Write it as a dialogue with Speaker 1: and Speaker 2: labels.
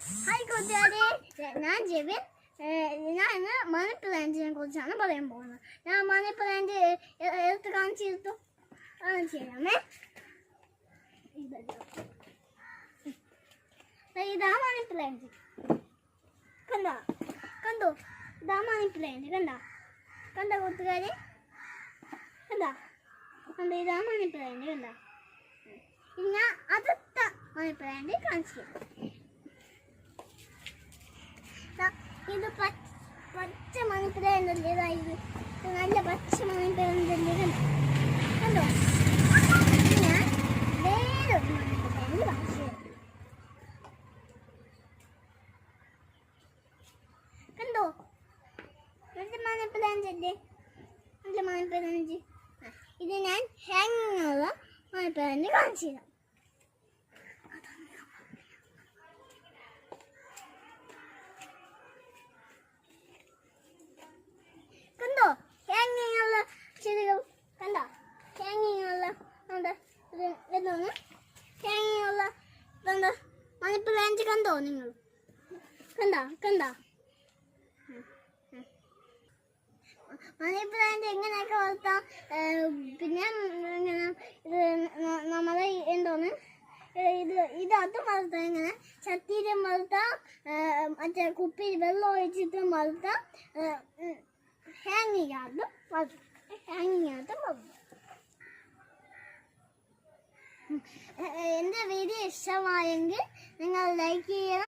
Speaker 1: Hi കൂട്ടുകാരെ, ഞാൻ ജെവിൻ. ഞാൻ ഇന്ന് മണി പ്ലാന്റിനെ കുറിച്ചാണ് പറയാൻ പോകുന്നത്. ഞാൻ മണി പ്ലാന്റ് എടുത്ത് കാണിച്ചിരുന്നു. ചെയ്യാമേ. ഇതാ മണി പ്ലാന്റ്. കണ്ടോ ഇതാ മണി പ്ലാന്റ്. കണ്ട കൂട്ടുകാരെ, ഇതാ മണി പ്ലാന്റ്. ഇനി ഞാൻ അടുത്ത മണി പ്ലാന്റ് കാണിച്ചു. ഇത് പച്ച മണി പ്ലാന്റ് അല്ലേ? ഇത് നല്ല പച്ച മണി പ്ലാന്റ് അല്ലേ? കണ്ടോ? ഞാൻ വേറൊരു മണി പ്ലാന്റ് കാണിച്ചു. കണ്ടോ? നല്ല മണി പ്ലാന്റ് അല്ലേ? നല്ല മണി പ്ലാന്റ്. ഇത് ഞാൻ ഹാങ്ങിങ്ങുള്ള മണി പ്ലാന്റ് കാണിച്ചു തരാം. കണ്ടോ ഹാങ്ങിങ്ങുള്ള ചെടികൾ? കണ്ടോ ഹാങ്ങിങ്ങുള്ള ഇതൊന്ന് ഹാങ്ങിങ്ങുള്ള മണി പ്ലാന്റ് കണ്ടോ നിങ്ങൾ? കണ്ടോ മണി പ്ലാന്റ് എങ്ങനെയൊക്കെ വളർത്താം? പിന്നെ ഇങ്ങനെ നമ്മൾ എന്തോന്ന് ഇതും വളർത്താം. ഇങ്ങനെ ചട്ടിയിലും വളർത്താം, മറ്റേ കുപ്പിയിൽ വെള്ളം ഒഴിച്ചിട്ടും വളർത്താം, ഹാങ്ങിങ്ങായിട്ടും വളർത്താം. എൻ്റെ വീഡിയോ ഇഷ്ടമായെങ്കിൽ നിങ്ങൾ ലൈക്ക് ചെയ്യണം.